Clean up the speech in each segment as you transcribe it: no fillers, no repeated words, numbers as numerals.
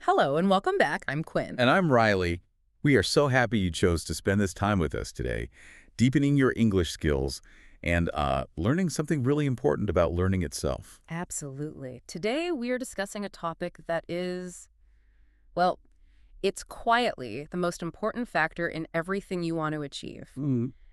Hello and welcome back. I'm Quinn. And I'm Riley. We are so happy you chose to spend this time with us today, deepening your English skills and learning something really important about learning itself. Absolutely. Today we are discussing a topic that is, well, it's quietly the most important factor in everything you want to achieve.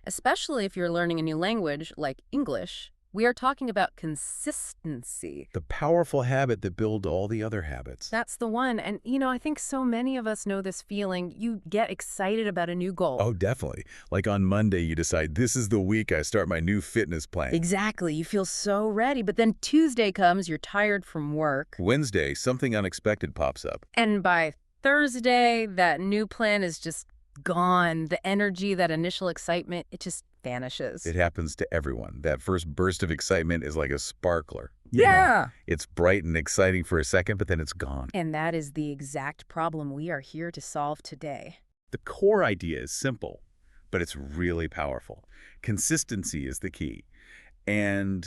Especially if you're learning a new language like English. We are talking about consistency. The powerful habit that builds all the other habits. That's the one. And, I think so many of us know this feeling. You get excited about a new goal. Oh, definitely. Like on Monday, you decide, this is the week I start my new fitness plan. Exactly. You feel so ready. But then Tuesday comes, you're tired from work. Wednesday, something unexpected pops up. And by Thursday, that new plan is just gone. The energy, that initial excitement, it just vanishes. It happens to everyone. That first burst of excitement is like a sparkler. Yeah. It's bright and exciting for a second, but then it's gone. And that is the exact problem we are here to solve today. The core idea is simple, but it's really powerful. Consistency is the key. And,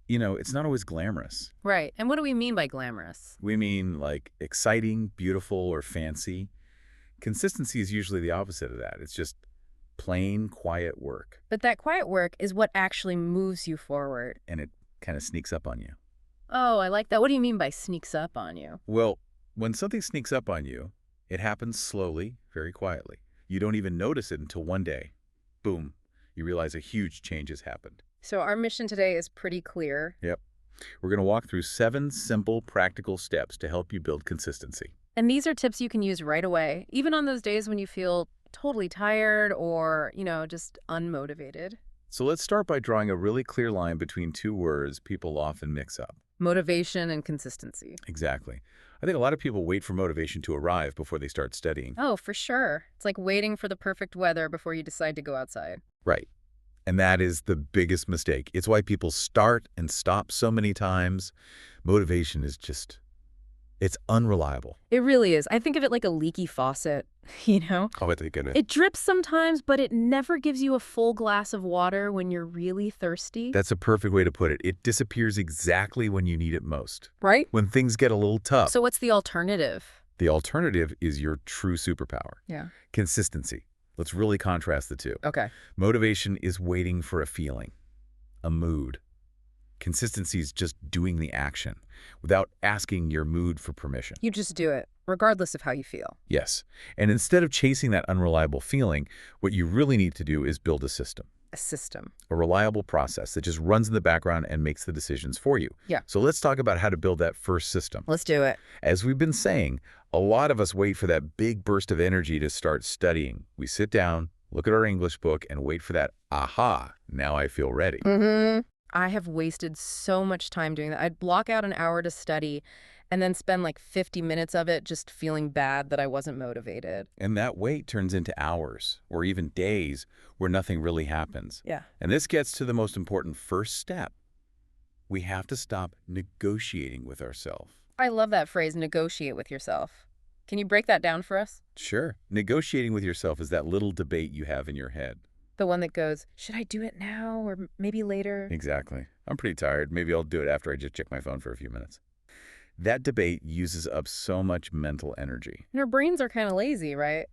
it's not always glamorous. Right. And what do we mean by glamorous? We mean like exciting, beautiful, or fancy. Consistency is usually the opposite of that. It's just plain, quiet work. But that quiet work is what actually moves you forward. And it kind of sneaks up on you. Oh, I like that. What do you mean by sneaks up on you? Well, when something sneaks up on you, it happens slowly, very quietly. You don't even notice it until one day, boom, you realize a huge change has happened. So our mission today is pretty clear. Yep. We're going to walk through 7 simple, practical steps to help you build consistency. And these are tips you can use right away, even on those days when you feel totally tired or, just unmotivated. So let's start by drawing a really clear line between 2 words people often mix up. Motivation and consistency. Exactly. I think a lot of people wait for motivation to arrive before they start studying. Oh, for sure. It's like waiting for the perfect weather before you decide to go outside. Right. And that is the biggest mistake. It's why people start and stop so many times. Motivation is just, it's unreliable. It really is. I think of it like a leaky faucet, Oh, my goodness. It drips sometimes, but it never gives you a full glass of water when you're really thirsty. That's a perfect way to put it. It disappears exactly when you need it most. Right? When things get a little tough. So what's the alternative? The alternative is your true superpower. Yeah. Consistency. Let's really contrast the two. Okay. Motivation is waiting for a feeling, a mood. Consistency is just doing the action without asking your mood for permission. You just do it, regardless of how you feel. Yes. And instead of chasing that unreliable feeling, what you really need to do is build a system. A system. A reliable process that just runs in the background and makes the decisions for you. Yeah. So let's talk about how to build that first system. Let's do it. As we've been saying, a lot of us wait for that big burst of energy to start studying. We sit down, look at our English book, and wait for that, aha, now I feel ready. I have wasted so much time doing that. I'd block out an hour to study and then spend like 50 minutes of it just feeling bad that I wasn't motivated. And that wait turns into hours or even days where nothing really happens. Yeah. And this gets to the most important first step. We have to stop negotiating with ourselves. I love that phrase, negotiate with yourself. Can you break that down for us? Sure. Negotiating with yourself is that little debate you have in your head. The one that goes, should I do it now or maybe later? Exactly. I'm pretty tired. Maybe I'll do it after I just check my phone for a few minutes. That debate uses up so much mental energy. And our brains are kind of lazy, right?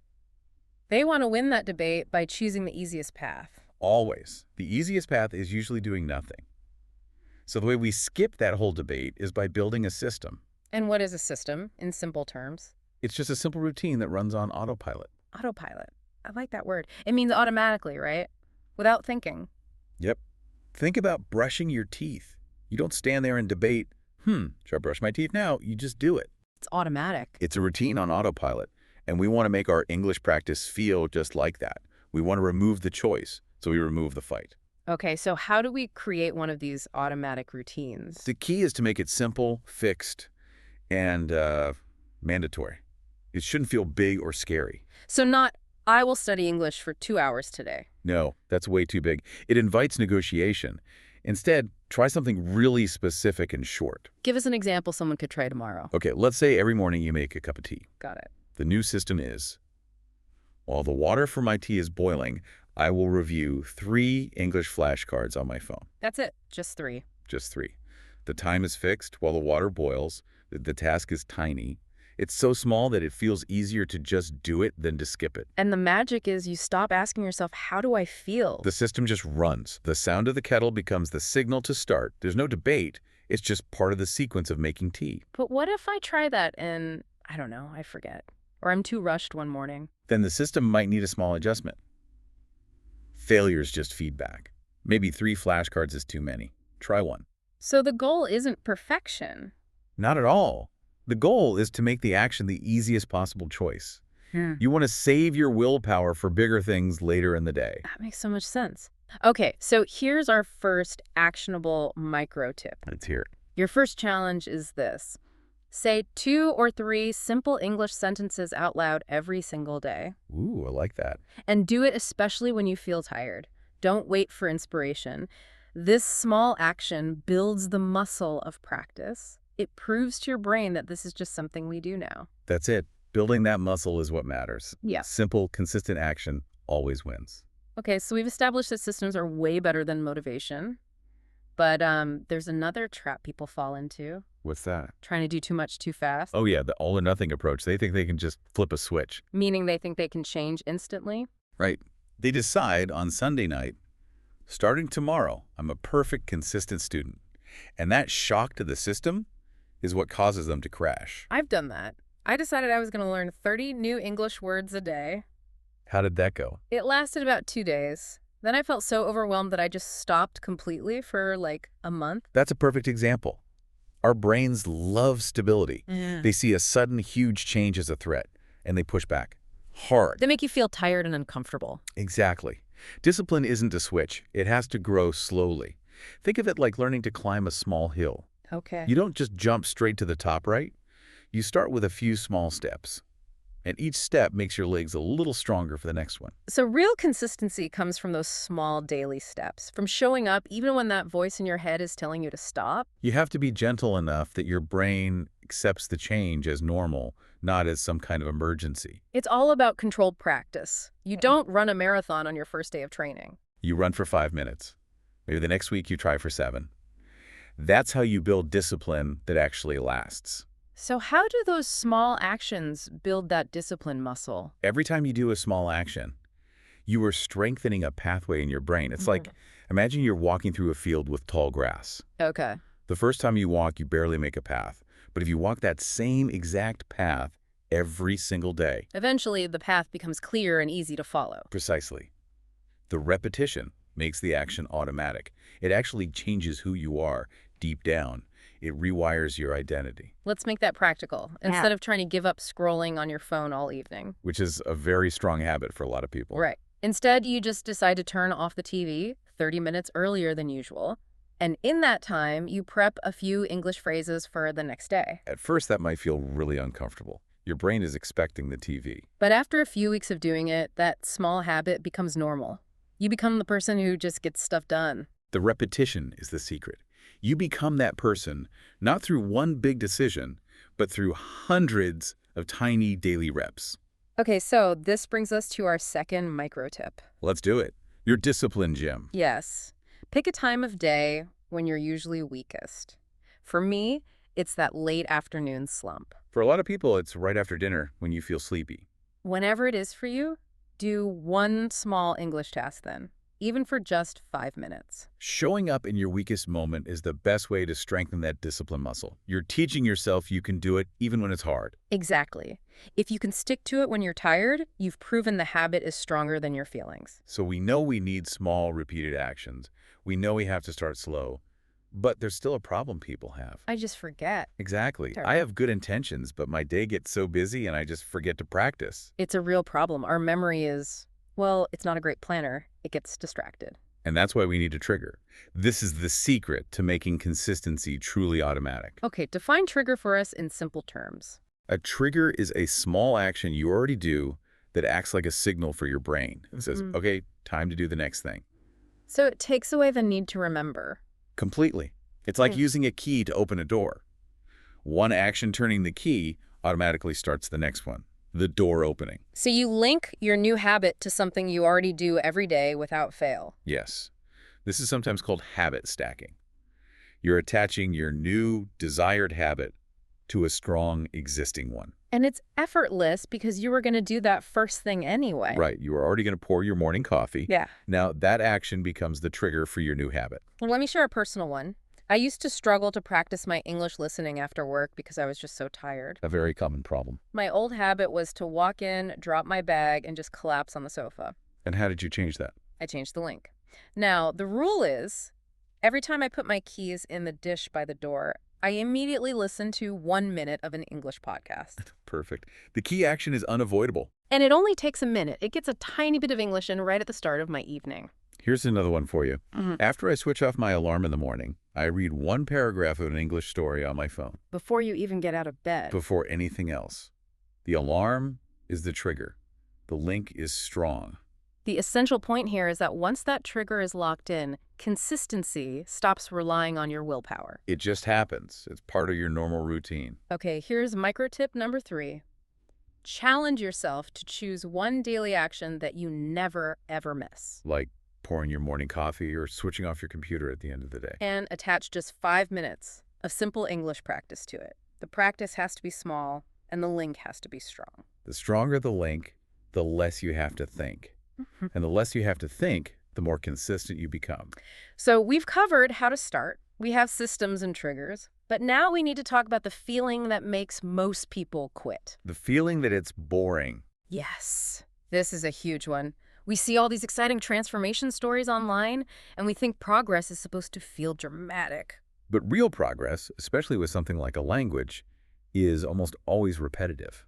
They want to win that debate by choosing the easiest path. Always. The easiest path is usually doing nothing. So the way we skip that whole debate is by building a system. And what is a system, in simple terms? It's just a simple routine that runs on autopilot. Autopilot. I like that word. It means automatically, right? Without thinking. Yep. Think about brushing your teeth. You don't stand there and debate, should I brush my teeth now? You just do it. It's automatic. It's a routine on autopilot. And we want to make our English practice feel just like that. We want to remove the choice, so we remove the fight. Okay, so how do we create one of these automatic routines? The key is to make it simple, fixed, and mandatory. It shouldn't feel big or scary. So not, I will study English for 2 hours today. No, that's way too big. It invites negotiation. Instead, try something really specific and short. Give us an example someone could try tomorrow. Okay, let's say every morning you make a cup of tea. Got it. The new system is, while the water for my tea is boiling, I will review 3 English flashcards on my phone. That's it. Just 3. Just 3. The time is fixed while the water boils. The task is tiny. It's so small that it feels easier to just do it than to skip it. And the magic is you stop asking yourself, how do I feel? The system just runs. The sound of the kettle becomes the signal to start. There's no debate. It's just part of the sequence of making tea. But what if I try that and, I don't know, I forget? Or I'm too rushed one morning? Then the system might need a small adjustment. Failure is just feedback. Maybe 3 flashcards is too many. Try one. So the goal isn't perfection. Not at all. The goal is to make the action the easiest possible choice. You want to save your willpower for bigger things later in the day. That makes so much sense. Okay, so here's our first actionable micro tip. Let's hear it. Your first challenge is this. Say 2 or 3 simple English sentences out loud every single day. Ooh, I like that. And do it especially when you feel tired. Don't wait for inspiration. This small action builds the muscle of practice. It proves to your brain that this is just something we do now. That's it. Building that muscle is what matters. Yeah. Simple, consistent action always wins. Okay, so we've established that systems are way better than motivation. But there's another trap people fall into. What's that? Trying to do too much too fast. Oh yeah, the all or nothing approach. They think they can just flip a switch. Meaning they think they can change instantly. Right. They decide on Sunday night, starting tomorrow, I'm a perfect, consistent student. And that shock to the system is what causes them to crash. I've done that. I decided I was going to learn 30 new English words a day. How did that go? It lasted about 2 days. Then I felt so overwhelmed that I just stopped completely for like a month. That's a perfect example. Our brains love stability. They see a sudden, huge change as a threat, and they push back. Hard. They make you feel tired and uncomfortable. Exactly. Discipline isn't a switch. It has to grow slowly. Think of it like learning to climb a small hill. Okay. You don't just jump straight to the top, right? You start with a few small steps. And each step makes your legs a little stronger for the next one. So real consistency comes from those small daily steps, from showing up even when that voice in your head is telling you to stop. You have to be gentle enough that your brain accepts the change as normal, not as some kind of emergency. It's all about controlled practice. You don't run a marathon on your first day of training. You run for 5 minutes. Maybe the next week you try for 7. That's how you build discipline that actually lasts. So how do those small actions build that discipline muscle? Every time you do a small action, you are strengthening a pathway in your brain. It's like, imagine you're walking through a field with tall grass. Okay. The first time you walk, you barely make a path. But if you walk that same exact path every single day. Eventually, the path becomes clear and easy to follow. Precisely. The repetition makes the action automatic. It actually changes who you are deep down. It rewires your identity. Let's make that practical, instead of trying to give up scrolling on your phone all evening. Which is a very strong habit for a lot of people. Right. Instead, you just decide to turn off the TV 30 minutes earlier than usual. And in that time, you prep a few English phrases for the next day. At first, that might feel really uncomfortable. Your brain is expecting the TV. But after a few weeks of doing it, that small habit becomes normal. You become the person who just gets stuff done. The repetition is the secret. You become that person, not through one big decision, but through hundreds of tiny daily reps. Okay, so this brings us to our second micro tip. Let's do it. Your discipline gym. Yes. Pick a time of day when you're usually weakest. For me, it's that late afternoon slump. For a lot of people, it's right after dinner when you feel sleepy. Whenever it is for you, do one small English task then, even for just 5 minutes. Showing up in your weakest moment is the best way to strengthen that discipline muscle. You're teaching yourself you can do it even when it's hard. Exactly. If you can stick to it when you're tired, you've proven the habit is stronger than your feelings. So we know we need small, repeated actions. We know we have to start slow. But there's still a problem people have. I just forget. Exactly. Sure. I have good intentions, but my day gets so busy and I just forget to practice. It's a real problem. Our memory is, well, it's not a great planner. It gets distracted. And that's why we need a trigger. This is the secret to making consistency truly automatic. Okay, define trigger for us in simple terms. A trigger is a small action you already do that acts like a signal for your brain. It says, okay, time to do the next thing. So it takes away the need to remember. Completely. It's like using a key to open a door. One action turning the key automatically starts the next one, the door opening. So you link your new habit to something you already do every day without fail. Yes. This is sometimes called habit stacking. You're attaching your new desired habit to a strong existing one. And it's effortless because you were going to do that first thing anyway. Right. You are already going to pour your morning coffee. Yeah. Now, that action becomes the trigger for your new habit. Well, let me share a personal one. I used to struggle to practice my English listening after work because I was just so tired. A very common problem. My old habit was to walk in, drop my bag, and just collapse on the sofa. And how did you change that? I changed the link. Now, the rule is, every time I put my keys in the dish by the door, I immediately listen to 1 minute of an English podcast. Perfect. The key action is unavoidable. And it only takes a minute. It gets a tiny bit of English in right at the start of my evening. Here's another one for you. Mm-hmm. After I switch off my alarm in the morning, I read one paragraph of an English story on my phone. Before you even get out of bed. Before anything else. The alarm is the trigger. The link is strong. The essential point here is that once that trigger is locked in, consistency stops relying on your willpower. It just happens. It's part of your normal routine. Okay, here's micro tip number 3. Challenge yourself to choose one daily action that you never, ever miss. Like pouring your morning coffee or switching off your computer at the end of the day. And attach just 5 minutes of simple English practice to it. The practice has to be small, and the link has to be strong. The stronger the link, the less you have to think. And the less you have to think, the more consistent you become. So we've covered how to start. We have systems and triggers. But now we need to talk about the feeling that makes most people quit. The feeling that it's boring. Yes, this is a huge one. We see all these exciting transformation stories online, and we think progress is supposed to feel dramatic. But real progress, especially with something like a language, is almost always repetitive.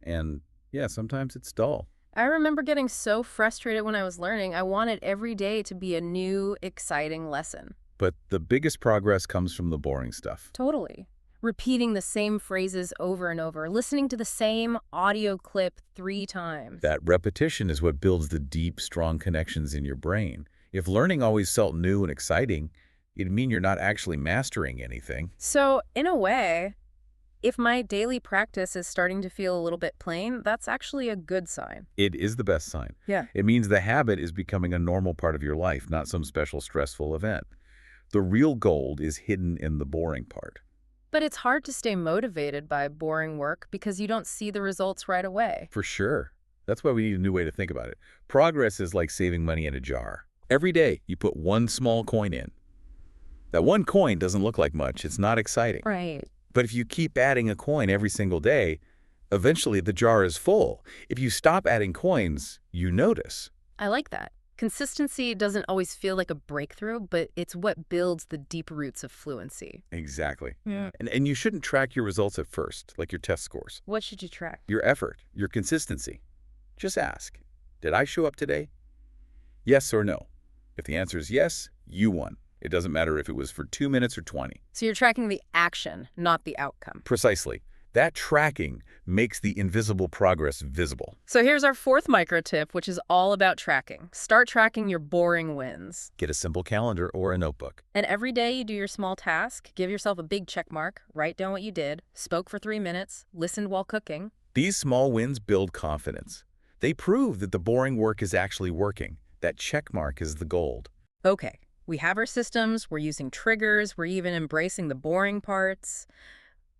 And yeah, sometimes it's dull. I remember getting so frustrated when I was learning. I wanted every day to be a new, exciting lesson. But the biggest progress comes from the boring stuff. Totally. Repeating the same phrases over and over, listening to the same audio clip 3 times. That repetition is what builds the deep, strong connections in your brain. If learning always felt new and exciting, it'd mean you're not actually mastering anything. So, in a way, if my daily practice is starting to feel a little bit plain, that's actually a good sign. It is the best sign. Yeah. It means the habit is becoming a normal part of your life, not some special stressful event. The real gold is hidden in the boring part. But it's hard to stay motivated by boring work because you don't see the results right away. For sure. That's why we need a new way to think about it. Progress is like saving money in a jar. Every day, you put one small coin in. That one coin doesn't look like much. It's not exciting. Right. But if you keep adding a coin every single day, eventually the jar is full. If you stop adding coins, you notice. I like that. Consistency doesn't always feel like a breakthrough, but it's what builds the deep roots of fluency. Exactly. Yeah. And you shouldn't track your results at first, like your test scores. What should you track? Your effort, your consistency. Just ask, did I show up today? Yes or no. If the answer is yes, you won. It doesn't matter if it was for 2 minutes or 20. So you're tracking the action, not the outcome. Precisely. That tracking makes the invisible progress visible. So here's our 4th micro tip, which is all about tracking. Start tracking your boring wins. Get a simple calendar or a notebook. And every day you do your small task, give yourself a big check mark, write down what you did, spoke for 3 minutes, listened while cooking. These small wins build confidence. They prove that the boring work is actually working. That check mark is the gold. Okay, we have our systems, we're using triggers, we're even embracing the boring parts.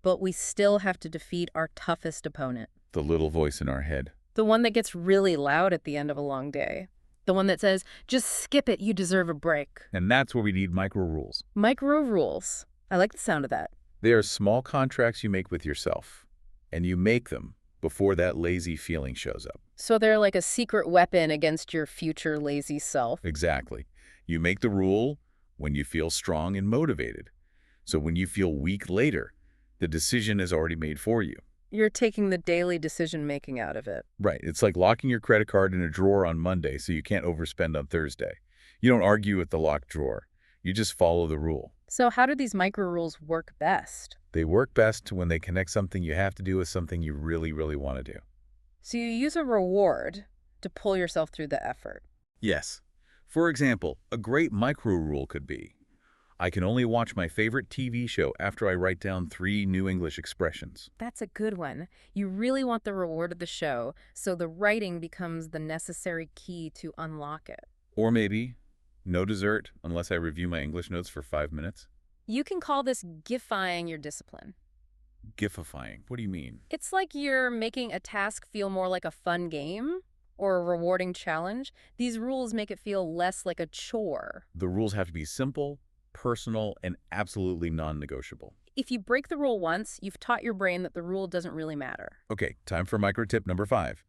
But we still have to defeat our toughest opponent. The little voice in our head. The one that gets really loud at the end of a long day. The one that says, just skip it, you deserve a break. And that's where we need micro rules. Micro rules. I like the sound of that. They are small contracts you make with yourself. And you make them before that lazy feeling shows up. So they're like a secret weapon against your future lazy self. Exactly. You make the rule when you feel strong and motivated. So when you feel weak later, the decision is already made for you. You're taking the daily decision-making out of it. Right. It's like locking your credit card in a drawer on Monday so you can't overspend on Thursday. You don't argue with the locked drawer. You just follow the rule. So how do these micro rules work best? They work best when they connect something you have to do with something you really, really want to do. So you use a reward to pull yourself through the effort. Yes. For example, a great micro rule could be, I can only watch my favorite TV show after I write down 3 new English expressions. That's a good one. You really want the reward of the show, so the writing becomes the necessary key to unlock it. Or maybe, no dessert unless I review my English notes for 5 minutes. You can call this gifying your discipline. Gififying. What do you mean? It's like you're making a task feel more like a fun game or a rewarding challenge. These rules make it feel less like a chore. The rules have to be simple, personal, and absolutely non-negotiable. If you break the rule once, you've taught your brain that the rule doesn't really matter. Okay, time for micro tip number 5.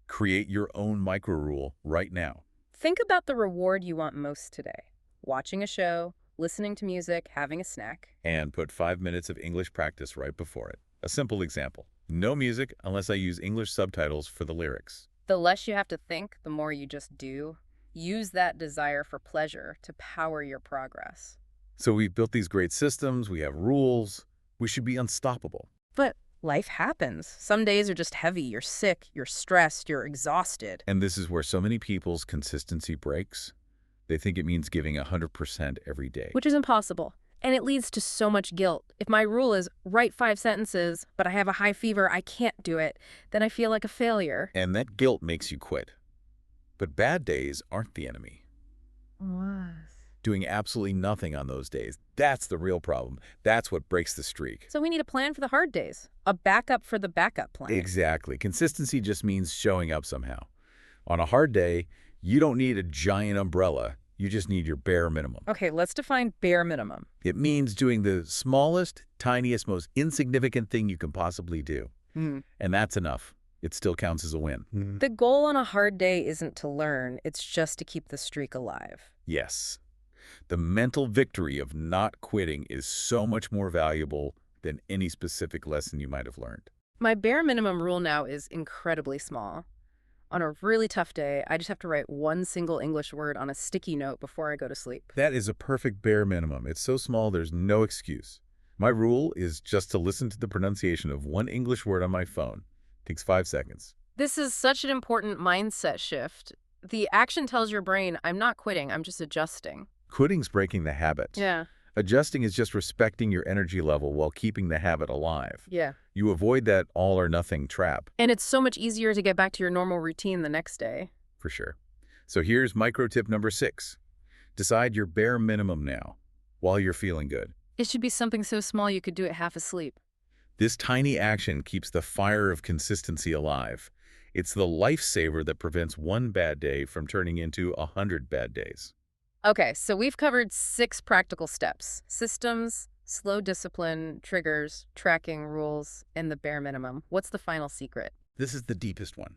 Create your own micro rule right now. Think about the reward you want most today. Watching a show, listening to music, having a snack. And put 5 minutes of English practice right before it. A simple example. No music unless I use English subtitles for the lyrics. The less you have to think, the more you just do. Use that desire for pleasure to power your progress. So we've built these great systems, we have rules, we should be unstoppable. But life happens. Some days are just heavy. You're sick, you're stressed, you're exhausted. And this is where so many people's consistency breaks. They think it means giving 100% every day. Which is impossible. And it leads to so much guilt. If my rule is write 5 sentences, but I have a high fever, I can't do it, then I feel like a failure. And that guilt makes you quit. But bad days aren't the enemy. What? Doing absolutely nothing on those days, that's the real problem. That's what breaks the streak. So we need a plan for the hard days. A backup for the backup plan. Exactly. Consistency just means showing up somehow. On a hard day, you don't need a giant umbrella. You just need your bare minimum. Okay, let's define bare minimum. It means doing the smallest, tiniest, most insignificant thing you can possibly do. And that's enough. It still counts as a win. The goal on a hard day isn't to learn, it's just to keep the streak alive. Yes. The mental victory of not quitting is so much more valuable than any specific lesson you might have learned. My bare minimum rule now is incredibly small. On a really tough day, I just have to write one single English word on a sticky note before I go to sleep. That is a perfect bare minimum. It's so small, there's no excuse. My rule is just to listen to the pronunciation of one English word on my phone. It takes 5 seconds. This is such an important mindset shift. The action tells your brain, I'm not quitting, I'm just adjusting. Quitting's breaking the habit. Yeah. Adjusting is just respecting your energy level while keeping the habit alive. Yeah. You avoid that all or nothing trap. And it's so much easier to get back to your normal routine the next day. For sure. So here's micro tip number 6. Decide your bare minimum now, while you're feeling good. It should be something so small you could do it half asleep. This tiny action keeps the fire of consistency alive. It's the lifesaver that prevents one bad day from turning into 100 bad days. Okay, so we've covered 6 practical steps. Systems, slow discipline, triggers, tracking, rules, and the bare minimum. What's the final secret? This is the deepest one.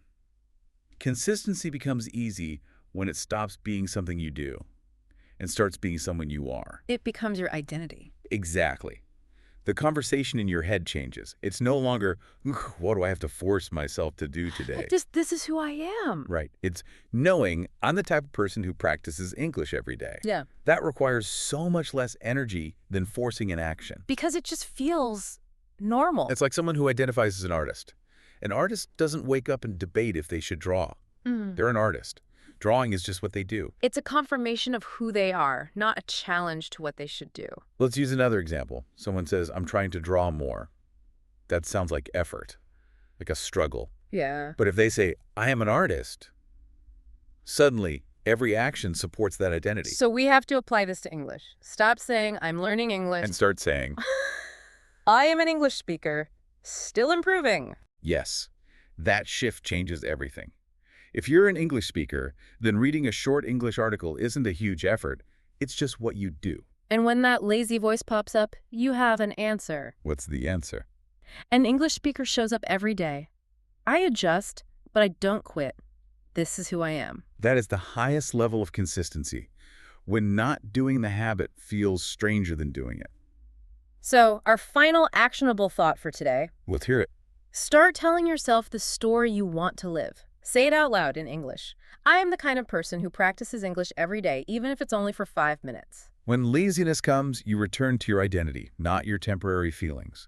Consistency becomes easy when it stops being something you do and starts being someone you are. It becomes your identity. Exactly. The conversation in your head changes. It's no longer, what do I have to force myself to do today? This is who I am. Right. It's knowing I'm the type of person who practices English every day. Yeah. That requires so much less energy than forcing an action. Because it just feels normal. It's like someone who identifies as an artist. An artist doesn't wake up and debate if they should draw. They're an artist. Drawing is just what they do. It's a confirmation of who they are, not a challenge to what they should do. Let's use another example. Someone says, I'm trying to draw more. That sounds like effort, like a struggle. Yeah. But if they say, I am an artist, suddenly every action supports that identity. So we have to apply this to English. Stop saying, I'm learning English. And start saying, I am an English speaker, still improving. yes. That shift changes everything. If you're an English speaker, then reading a short English article isn't a huge effort. It's just what you do. And when that lazy voice pops up, you have an answer. What's the answer? An English speaker shows up every day. I adjust, but I don't quit. This is who I am. That is the highest level of consistency, when not doing the habit feels stranger than doing it. So, our final actionable thought for today. Let's hear it. Start telling yourself the story you want to live. Say it out loud in English. I am the kind of person who practices English every day, even if it's only for 5 minutes. When laziness comes, you return to your identity, not your temporary feelings.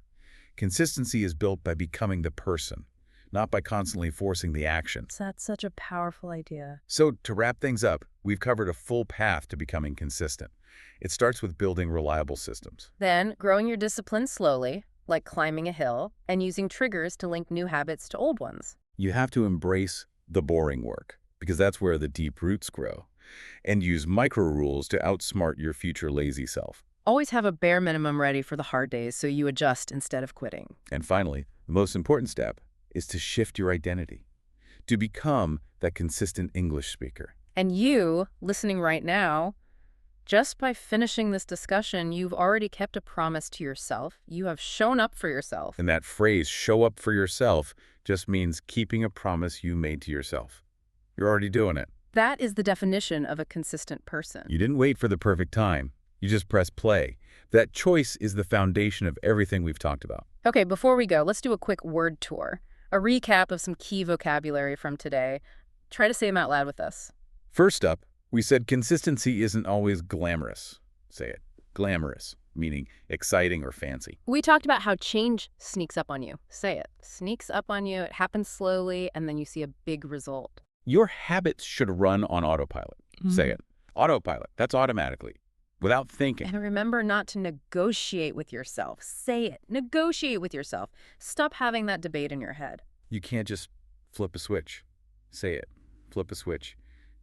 Consistency is built by becoming the person, not by constantly forcing the action. That's such a powerful idea. So to wrap things up, we've covered a full path to becoming consistent. It starts with building reliable systems. Then, growing your discipline slowly, like climbing a hill, and using triggers to link new habits to old ones. You have to embrace the boring work, because that's where the deep roots grow, and use micro rules to outsmart your future lazy self. Always have a bare minimum ready for the hard days so you adjust instead of quitting. And finally, the most important step is to shift your identity, to become that consistent English speaker. And you, listening right now, just by finishing this discussion, you've already kept a promise to yourself. You have shown up for yourself. And that phrase, show up for yourself, just means keeping a promise you made to yourself. You're already doing it. That is the definition of a consistent person. You didn't wait for the perfect time. You just press play. That choice is the foundation of everything we've talked about. Okay, before we go, let's do a quick word tour. A recap of some key vocabulary from today. Try to say them out loud with us. First up, we said consistency isn't always glamorous. Say it. Glamorous, meaning exciting or fancy. We talked about how change sneaks up on you. Say it. Sneaks up on you, it happens slowly, and then you see a big result. Your habits should run on autopilot. Say it. Autopilot. That's automatically, without thinking. And remember not to negotiate with yourself. Say it. Negotiate with yourself. Stop having that debate in your head. You can't just flip a switch. Say it. Flip a switch.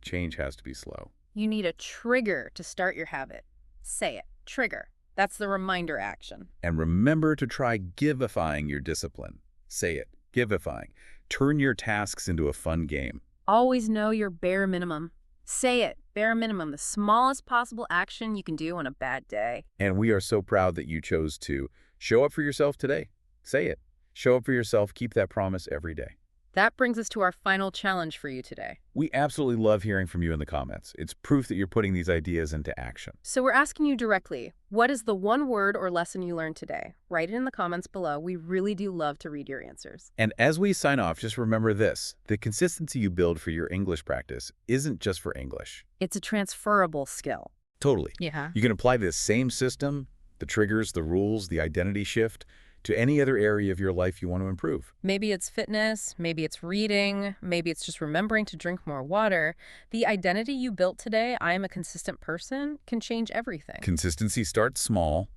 Change has to be slow. You need a trigger to start your habit. Say it. Trigger. That's the reminder action. And remember to try givifying your discipline. Say it. Givifying. Turn your tasks into a fun game. Always know your bare minimum. Say it. Bare minimum. The smallest possible action you can do on a bad day. And we are so proud that you chose to show up for yourself today. Say it. Show up for yourself. Keep that promise every day. That brings us to our final challenge for you today. We absolutely love hearing from you in the comments. It's proof that you're putting these ideas into action. So we're asking you directly, what is the one word or lesson you learned today? Write it in the comments below. We really do love to read your answers. And as we sign off, just remember this. The consistency you build for your English practice isn't just for English. It's a transferable skill. Totally. Yeah. You can apply this same system, the triggers, the rules, the identity shift, to any other area of your life you want to improve. Maybe it's fitness, maybe it's reading, maybe it's just remembering to drink more water. The identity you built today, I am a consistent person, can change everything. Consistency starts small,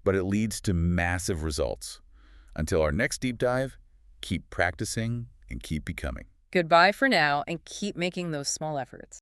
but it leads to massive results. Until our next deep dive, keep practicing and keep becoming. Goodbye for now, and keep making those small efforts.